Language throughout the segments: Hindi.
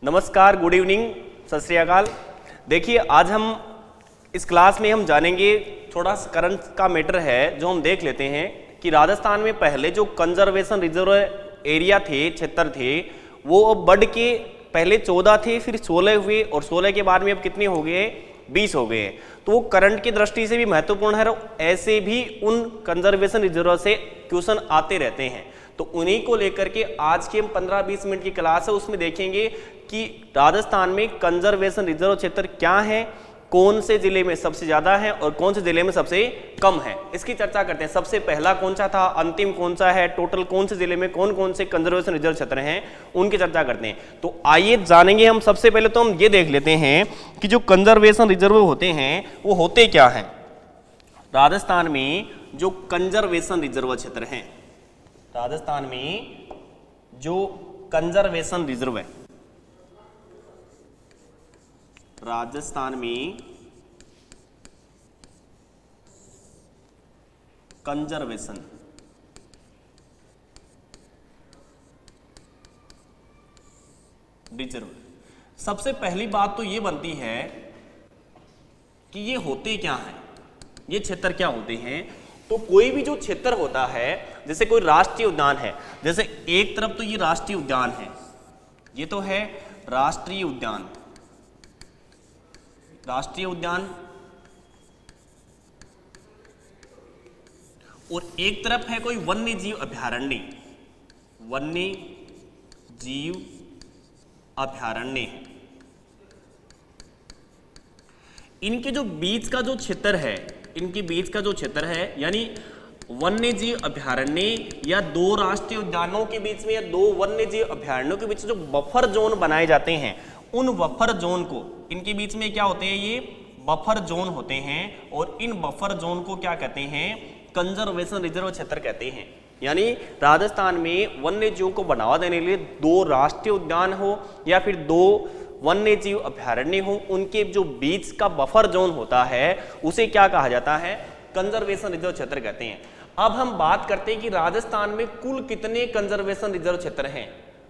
नमस्कार, गुड इवनिंग, सत श्री अकाल। देखिए, आज हम इस क्लास में हम जानेंगे, थोड़ा करंट का मैटर है जो हम देख लेते हैं कि राजस्थान में पहले जो कंजर्वेशन रिजर्व एरिया थे, क्षेत्र थे, वो अब बढ़ के पहले 14 थे, फिर 16 हुए और 16 के बाद में अब कितने हो गए, 20 हो गए। तो वो करंट की दृष्टि से भी महत्वपूर्ण है। ऐसे भी उन कंजर्वेशन रिजर्व से क्वेश्चन आते रहते हैं, तो उन्हीं को लेकर के आज की हम 15-20 मिनट की क्लास है, उसमें देखेंगे कि राजस्थान में कंजर्वेशन रिजर्व क्षेत्र क्या है, कौन से जिले में सबसे ज्यादा है और कौन से जिले में सबसे कम है, इसकी चर्चा करते हैं। सबसे पहला कौन सा था, अंतिम कौन सा है, टोटल कौन से जिले में कौन कौन से कंजर्वेशन रिजर्व क्षेत्र हैं, उनकी चर्चा करते हैं। तो आइए जानेंगे हम। सबसे पहले तो हम ये देख लेते हैं कि जो कंजर्वेशन रिजर्व होते हैं वो होते क्या हैं। राजस्थान में जो कंजर्वेशन रिजर्व क्षेत्र हैं, राजस्थान में जो कंजर्वेशन रिजर्व है, राजस्थान में कंजर्वेशन रिजर्व, सबसे पहली बात तो ये बनती है कि ये होते क्या हैं, ये क्षेत्र क्या होते हैं। तो कोई भी जो क्षेत्र होता है, जैसे कोई राष्ट्रीय उद्यान है, जैसे एक तरफ तो ये राष्ट्रीय उद्यान है, ये तो है राष्ट्रीय उद्यान, राष्ट्रीय उद्यान, और एक तरफ है कोई वन्य जीव अभयारण्य, वन्य जीव अभयारण्य। इनके जो बीच का जो क्षेत्र है, इनके बीच का जो क्षेत्र है, यानी वन्य जीव अभयारण्य या दो राष्ट्रीय उद्यानों के बीच में या दो वन्य जीव अभयारण्यों के बीच जो बफर जोन बनाए जाते हैं, उन बफर जोन को, इनके बीच में क्या होते हैं, ये बफर जोन होते हैं, और इन बफर जोन को क्या कहते हैं, कंजर्वेशन रिजर्व क्षेत्र कहते हैं। यानी राजस्थान में वन्य जीव को बढ़ावा देने के लिए दो राष्ट्रीय उद्यान हो या फिर दो वन्य जीव अभयारण्य हो, उनके जो बीच का बफर जोन होता है उसे क्या कहा जाता है, कंजर्वेशन रिजर्व क्षेत्र कहते हैं। अब हम बात करते हैं कि राजस्थान में कुल कितने कंजर्वेशन रिजर्व क्षेत्र हैं।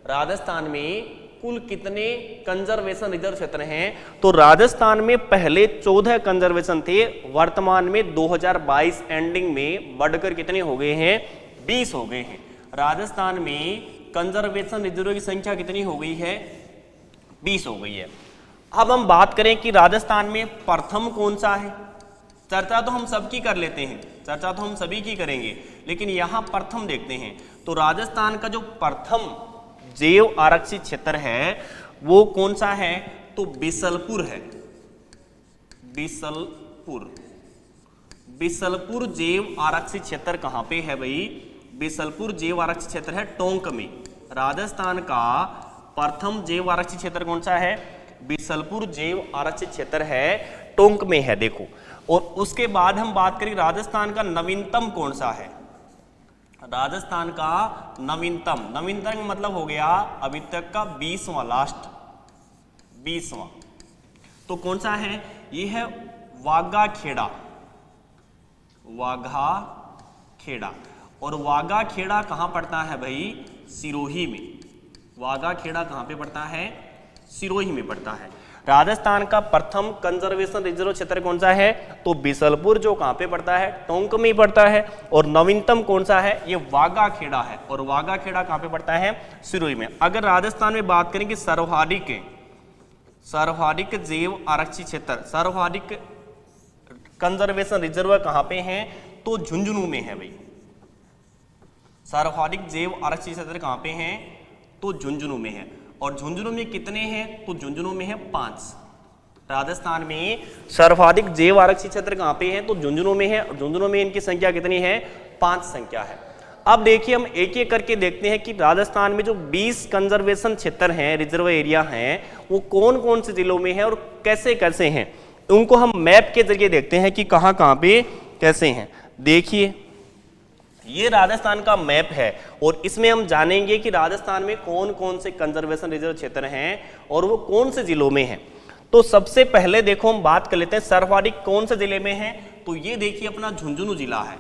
राजस्थान में कुल कितने कंजर्वेशन रिजर्व क्षेत्र हैं। तो राजस्थान में पहले 14 कंजर्वेशन थे, वर्तमान में 2022 एंडिंग में बढ़कर कितने हो गए हैं, 20 हो गए हैं। राजस्थान में कंजर्वेशन रिजर्व की संख्या कितनी हो गई है, 20 हो गई है। अब हम बात करें कि राजस्थान में प्रथम कौन सा है। चर्चा तो हम सबकी कर लेते हैं, चर्चा तो हम सभी की करेंगे, लेकिन यहां प्रथम देखते हैं। तो राजस्थान का जो प्रथम जैव आरक्षित क्षेत्र है वो कौन सा है, तो बिसलपुर है, बिसलपुर। बिसलपुर जैव आरक्षित क्षेत्र कहां पे है भाई, बिसलपुर जैव आरक्षित क्षेत्र है टोंक में। राजस्थान का प्रथम जैव आरक्षित क्षेत्र कौन सा है, बिसलपुर जैव आरक्षित क्षेत्र है, टोंक में है, देखो। और उसके बाद हम बात करें राजस्थान का नवीनतम कौन सा है। राजस्थान का नवीनतम, नवीनतम मतलब हो गया अभी तक का 20वां, लास्ट 20वां। तो कौन सा है, ये है वाघा खेड़ा, वाघा खेड़ा। और वाघा खेड़ा कहां पड़ता है भाई, सिरोही में। वाघा खेड़ा कहां पे पड़ता है, सिरोही में पड़ता है। राजस्थान का प्रथम कंजर्वेशन रिजर्व क्षेत्र कौन सा है, तो बिसलपुर, जो कहां पे पड़ता है, टोंक में ही पड़ता है। और नवीनतम कौन सा है, ये वाघा खेड़ा है, और वाघा खेड़ा कहां पे पड़ता है, सिरोही में। अगर राजस्थान में बात करें कि सर्वाधिक जैव आरक्षित क्षेत्र, सर्वाधिक कंजर्वेशन रिजर्व कहां पे है, तो झुंझुनू में है भाई। सर्वाधिक जैव आरक्षित क्षेत्र कहां पे है, तो झुंझुनू में है। और झुंझुनू में कितने हैं, तो झुंझुनू में है 5। राजस्थान में सर्वाधिक जैव आरक्षित क्षेत्र कहां पे है, तो झुंझुनू में है। झुंझुनू में इनकी संख्या कितनी है, 5 संख्या है। अब देखिए, हम एक एक करके देखते हैं कि राजस्थान में जो 20 कंजर्वेशन क्षेत्र हैं, रिजर्व एरिया हैं, वो कौन कौन से जिलों में है और कैसे कैसे हैं। उनको हम मैप के जरिए देखते हैं कि कहां कहां पे कैसे हैं। देखिए, ये राजस्थान का मैप है और इसमें हम जानेंगे कि राजस्थान में कौन कौन से कंजर्वेशन रिजर्व क्षेत्र हैं और वो कौन से जिलों में हैं। तो सबसे पहले देखो हम बात कर लेते हैं सर्वाधिक कौन से जिले में है। तो ये देखिए अपना झुंझुनू जिला है।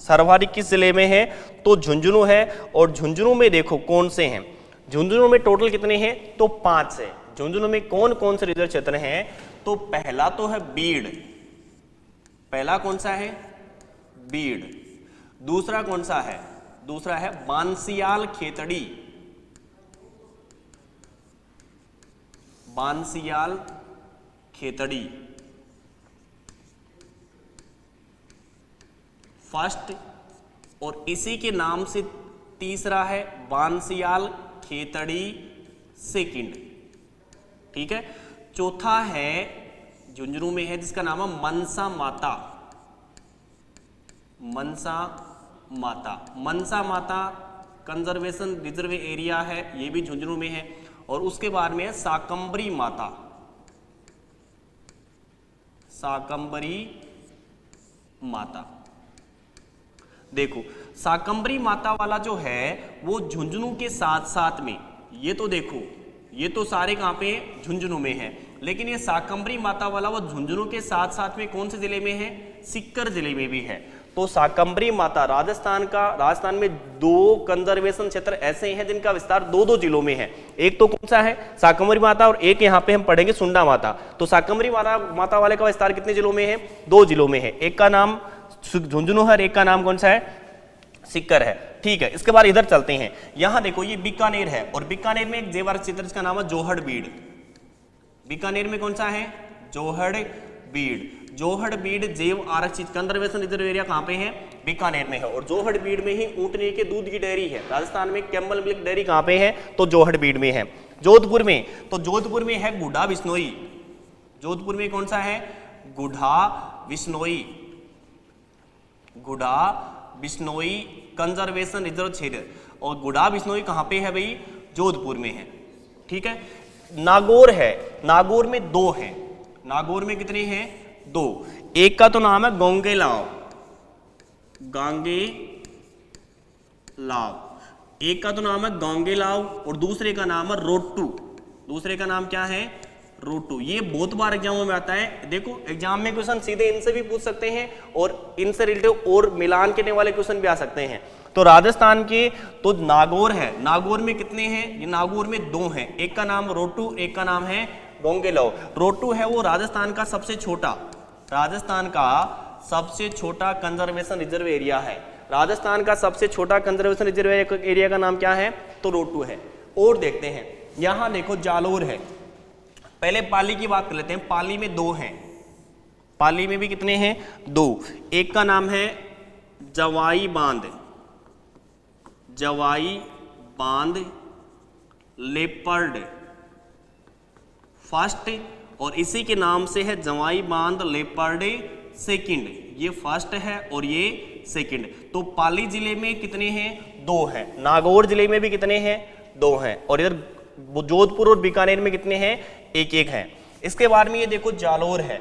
सर्वाधिक किस जिले में है, तो झुंझुनू है। और झुंझुनू में देखो कौन से हैं, झुंझुनू में टोटल कितने हैं, तो 5 है। झुंझुनू में कौन कौन से रिजर्व क्षेत्र हैं? तो पहला तो है बीड़, पहला कौन सा है? बीड़। दूसरा कौन सा है? दूसरा है बांसियाल खेतड़ी, बांसियाल खेतड़ी फर्स्ट, और इसी के नाम से तीसरा है बांसियाल खेतड़ी सेकंड। ठीक है। चौथा है झुंझुनू में है जिसका नाम है मनसा माता, मनसा माता। मनसा माता कंजर्वेशन रिजर्व एरिया है, ये भी झुंझुनू में है। और उसके बाद में है साकंबरी माता, साकंबरी माता। देखो साकंबरी माता वाला जो है वो झुंझुनू के साथ साथ में, ये तो देखो ये तो सारे कहां पे झुंझुनू में है, लेकिन ये साकंबरी माता वाला वो झुंझुनू के साथ साथ में कौन से जिले में है? सीकर जिले में भी है। तो साकंबरी माता राजस्थान में 2 कंजर्वेशन क्षेत्र ऐसे हैं जिनका विस्तार 2-2 जिलों में है। एक तो कौन सा है? साकंबरी माता, और एक यहाँ पे हम पढ़ेंगे सुंडा माता। तो साकंबरी माता वाले का विस्तार कितने जिलों में है? 2 जिलों में है। एक का नाम झुंझुनू है, एक का नाम कौन सा है? सीकर है। ठीक है। इसके बाद इधर चलते हैं, यहां देखो ये बीकानेर है, और बीकानेर में एक जैव क्षेत्र जिसका नाम है जोहड़बीड़। बीकानेर में कौन सा है? जोहड़बीड़। जोहड़बीड़ जैव आरक्षित कंजर्वेशन रिजर्व एरिया कहां पे है? बीकानेर में है। और जोहड़बीड़ में ही ऊंटनी के दूध की डेयरी है। राजस्थान में कैमल मिल्क डेयरी कहां पे है? तो जोहड़बीड़ में है। जोधपुर में, तो जोधपुर में है गुढ़ा बिश्नोई। जोधपुर में कौन सा है? गुढ़ा बिश्नोई, गुढ़ा बिश्नोई कंजर्वेशन रिजर्व क्षेत्र। और गुढ़ा बिश्नोई कहां पे है भाई? जोधपुर में है। ठीक है। नागौर है, नागौर में 2 हैं। नागौर में कितने हैं? 2। एक का तो नाम है गोंगेलाव, गांगेलाव, एक का तो नाम है गोंगेलाव, और दूसरे का नाम है रोटू। दूसरे का नाम क्या है? रोटू। ये बहुत बार एग्जामों में आता है। देखो एग्जाम में क्वेश्चन सीधे इनसे भी पूछ सकते हैं, और इनसे रिलेटेड और मिलान करने वाले क्वेश्चन भी आ सकते हैं। तो राजस्थान के तो नागौर है, नागौर में कितने हैं? ये नागौर में 2 हैं। एक का नाम रोटू, एक का नाम है गोंगेलाव। रोटू है वो राजस्थान का सबसे छोटा, राजस्थान का सबसे छोटा कंजर्वेशन रिजर्व एरिया है। राजस्थान का सबसे छोटा कंजर्वेशन रिजर्व एरिया का नाम क्या है? तो रोटू है। और देखते हैं, यहां देखो जालोर है। पहले पाली की बात कर लेते हैं। पाली में 2 हैं, पाली में भी कितने हैं? 2। एक का नाम है जवाई बांध, जवाई बांध लेपर्ड फर्स्ट, और इसी के नाम से है जवाई बांध लेपर्ड सेकंड। ये फर्स्ट है और ये सेकंड। तो पाली जिले में कितने हैं? 2 हैं। नागौर जिले में भी कितने हैं? 2 हैं। और इधर जोधपुर और बीकानेर में कितने हैं? 1-1 हैं। इसके बाद में ये देखो जालोर है,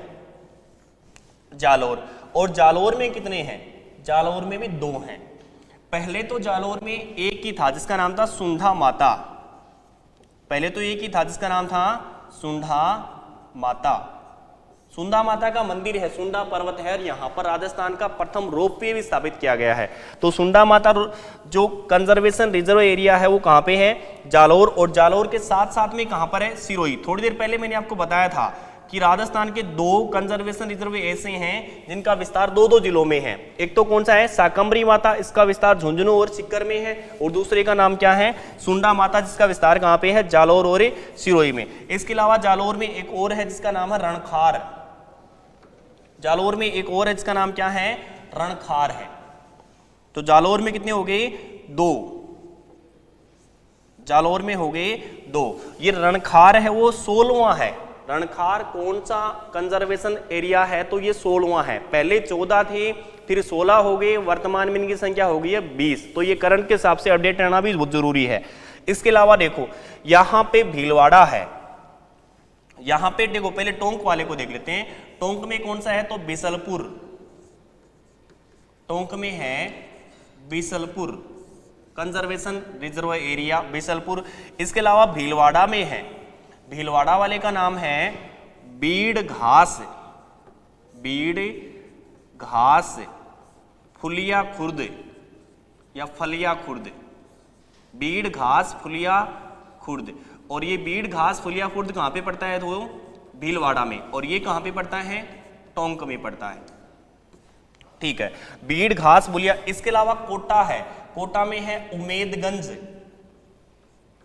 जालोर, और जालोर में कितने हैं? जालोर में भी 2 हैं। पहले तो जालोर में एक ही था जिसका नाम था सुंधा माता, पहले तो एक ही था जिसका नाम था सुंधा माता। सुंधा माता का मंदिर है, सुंधा पर्वत है, और यहाँ पर राजस्थान का प्रथम रोपवे भी स्थापित किया गया है। तो सुंधा माता जो कंजर्वेशन रिजर्व एरिया है वो कहाँ पे है? जालोर। और जालोर के साथ साथ में कहाँ पर है? सिरोही। थोड़ी देर पहले मैंने आपको बताया था कि राजस्थान के 2 कंजर्वेशन रिजर्व ऐसे हैं जिनका विस्तार 2-2 जिलों में है। एक तो कौन सा है? साकंबरी माता, इसका विस्तार झुंझुनू और सीकर में है। और दूसरे का नाम क्या है? सुंडा माता, जिसका विस्तार कहाँ पे है? जालोर और सिरोही में। इसके अलावा जालोर में एक और है जिसका नाम है रणखार। जालोर में एक और है जिसका नाम क्या है? रणखार है। तो जालोर में कितने हो गए? 2। जालोर में हो गए 2। ये रणखार है वो 16वां है। रणखार कौन सा कंजर्वेशन एरिया है? तो ये 16वां है। पहले 14 थे, फिर 16 हो गए, वर्तमान में इनकी संख्या हो गई है 20। तो ये करंट के हिसाब से अपडेट रहना भी बहुत जरूरी है। इसके अलावा देखो यहां पे भीलवाड़ा है, यहां पे देखो पहले टोंक वाले को देख लेते हैं। टोंक में कौन सा है? तो बिसलपुर। टोंक में है Bisalpur conservation reserve area, Bisalpur. इसके अलावा भीलवाड़ा में है, भीलवाड़ा वाले का नाम है बीड़ घास, बीड़ घास फुलिया खुर्द या फलिया खुर्द, बीड़ घास फुलिया खुर्द। और ये बीड़ घास फुलिया खुर्द कहाँ पे पड़ता है? तो भीलवाड़ा में। और ये कहाँ पे पड़ता है? टोंक में पड़ता है। ठीक है, बीड़ घास फुलिया। इसके अलावा कोटा है, कोटा में है उमेदगंज।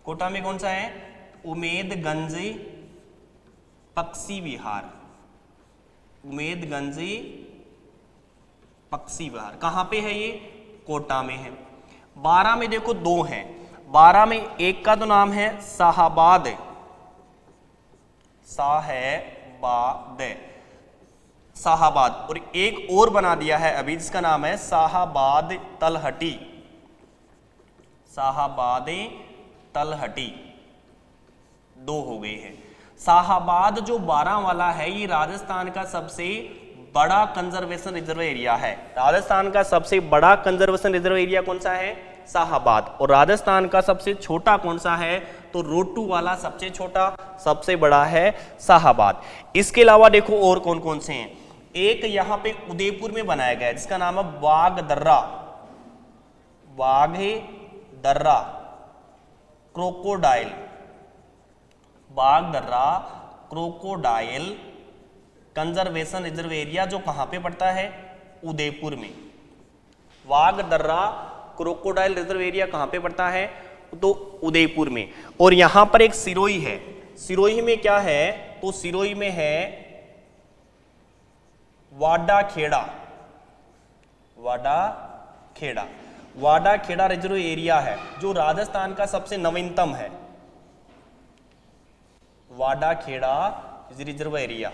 कोटा में कौन सा है? उमेदगंज पक्षी विहार। उमेदगंज पक्षी विहार कहाँ पे है? ये कोटा में है। 12 में देखो 2 हैं। 12 में एक का तो नाम है शाहबाद, शाहबाद, और एक और बना दिया है अभी जिसका नाम है शाहबाद तलहटी। शाहबाद तलहटी 2 हो गए हैं। शाहबाद जो 12 वाला है ये राजस्थान का सबसे बड़ा कंजर्वेशन रिजर्व एरिया है। राजस्थान का सबसे बड़ा कंजर्वेशन रिजर्व एरिया कौन सा है? शाहबाद। और राजस्थान का सबसे छोटा कौन सा है? तो रोटू वाला सबसे छोटा, सबसे बड़ा है शाहबाद। इसके अलावा देखो और कौन कौन से हैं। एक यहाँ पे उदयपुर में बनाया गया है जिसका नाम है Vagdarra. Vagdarra crocodile, Vagdarra crocodile conservation reserve area जो कहां पे पड़ता है? उदयपुर में। वागदर्रा क्रोकोडाइल रिजर्व एरिया कहां पे पड़ता है? तो उदयपुर में। और यहां पर एक सिरोही है। सिरोही में क्या है? तो सिरोही में है वाडाखेड़ा। वाडाखेड़ा, वाडाखेड़ा रिजर्व एरिया है जो राजस्थान का सबसे नवीनतम है। वाडाखेड़ा रिजर्व एरिया।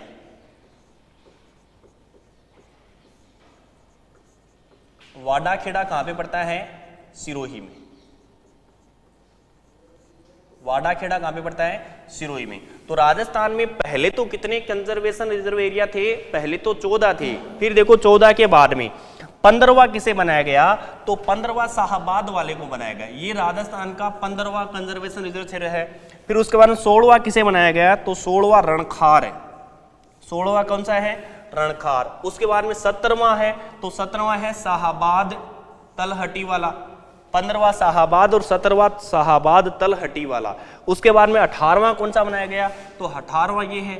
वाडाखेड़ा कहां पे पड़ता है? सिरोही में। वाडाखेड़ा कहां पे पड़ता है? सिरोही में। तो राजस्थान में पहले तो कितने कंजर्वेशन रिजर्व एरिया थे? पहले तो 14 थे। फिर देखो 14 के बाद में 15वां किसे बनाया गया? तो 15वां शाहबाद वाले को बनाया गया। ये राजस्थान का 15वां कंजर्वेशन रिजर्व क्षेत्र है। फिर उसके बाद में 16वां किसे बनाया गया? तो 16वां रणखार है। 16वां कौन सा है? रणखार। उसके बाद में 17वां है, तो 17वां है शाहबाद तलहटी वाला। 15वां शाहबाद और 17वां शाहबाद तलहटी वाला। उसके बाद में 18वां कौन सा बनाया गया? तो 18वां ये है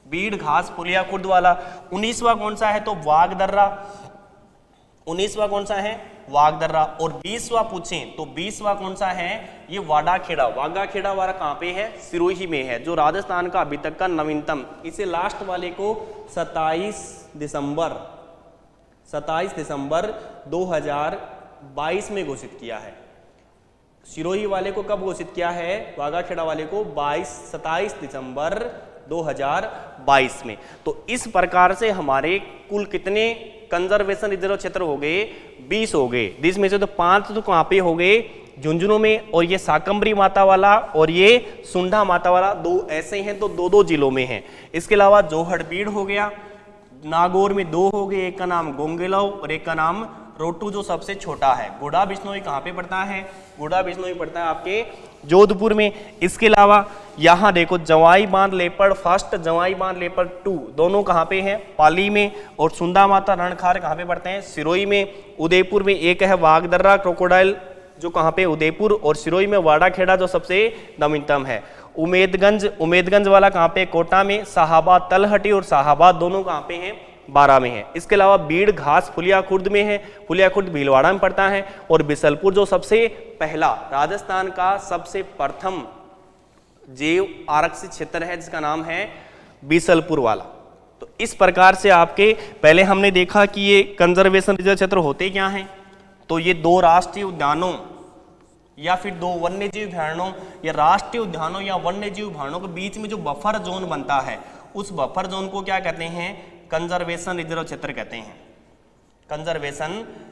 बीड़ घास फुलिया खुर्द वाला। 19वां कौन सा है? तो वागदर्रा। 19वां कौन सा है? वागदर्रा। और 20वां पूछें तो 20वां कौन सा है? ये वाडाखेड़ा। वागाखेड़ा वाला कहां पे है? सिरोही में है, जो राजस्थान का अभी तक का नवीनतम। इसे लास्ट वाले को 27 दिसंबर 2022 में घोषित किया है। सिरोही वाले को कब घोषित किया है? वागाखेड़ा वाले को 27 दिसंबर 2022 में। तो इस प्रकार से हमारे कुल कितने कंजर्वेशन रिजर्व क्षेत्र हो गए? 20 हो गए। जिसमें से तो 5 तो कहां पे हो गए? झुंझुनू में। और ये शाकंभरी माता वाला और ये सुंढा माता वाला 2 ऐसे हैं, तो 2-2 जिलों में हैं। इसके अलावा जोहड़बीड़ हो गया, नागौर में 2 हो गए, एक का नाम गोंगेलव और एक का नाम रोटू जो सबसे छोटा है। गुड़ा बिश्नोई कहाँ पे पड़ता है? गुड़ा बिश्नोई पड़ता है आपके जोधपुर में। इसके अलावा यहाँ देखो जवाई बांध लेपर्ड फर्स्ट, जवाई बांध लेपर्ड 2 दोनों कहाँ पे हैं? पाली में। और सुंदा माता रणखार कहाँ पे पड़ते हैं? सिरोही में। उदयपुर में एक है वागदर्रा क्रोकोडाइल जो कहाँ पे? उदयपुर। और सिरोही में वाडाखेड़ा जो सबसे नवीनतम है। उमेदगंज वाला कहाँ पे? कोटा में। शाहबाद तलहटी और शाहबाद दोनों कहाँ पे हैं? 12 में है। इसके अलावा बीड़ घास फुलिया खुर्द में है। फुलिया खुर्द भीलवाड़ा में पड़ता है। और बिसलपुर जो सबसे पहला राजस्थान का सबसे प्रथम जैव आरक्षित क्षेत्र है जिसका नाम है बिसलपुर वाला। तो इस प्रकार से आपके पहले हमने देखा कि ये कंजर्वेशन रिजर्व क्षेत्र होते क्या हैं? तो ये 2 राष्ट्रीय उद्यानों या फिर 2 वन्यजीव अभयारण्यों या राष्ट्रीय उद्यानों या वन्यजीव अभयारण्यों के बीच में जो बफर जोन बनता है उस बफर जोन को क्या कहते हैं? कंजर्वेशन रिजर्व क्षेत्र कहते हैं। कंजर्वेशन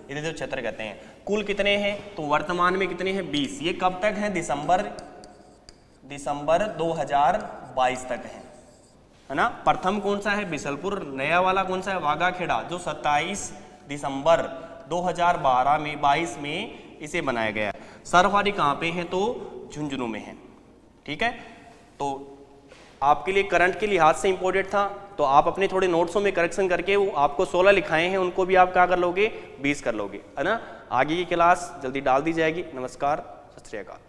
रिजर्व क्षेत्र कहते हैं। कुल कितने हैं? तो वर्तमान में कितने हैं? 20। ये कब तक है? दिसंबर 2022 तक है ना। प्रथम कौन सा है? बिसलपुर। नया वाला कौन सा है? वागाखेड़ा जो 27 दिसंबर 2022 में इसे बनाया गया। सर्वाधिक कहाँ पे है? तो झुंझुनू में है। ठीक है, तो आपके लिए करंट के लिहाज से इंपॉर्टेंट था, तो आप अपने थोड़े नोट्सों में करेक्शन करके वो आपको 16 लिखाए हैं उनको भी आप क्या कर लोगे? 20 कर लोगे, है ना। आगे की क्लास जल्दी डाल दी जाएगी। नमस्कार, सत श्री अकाल।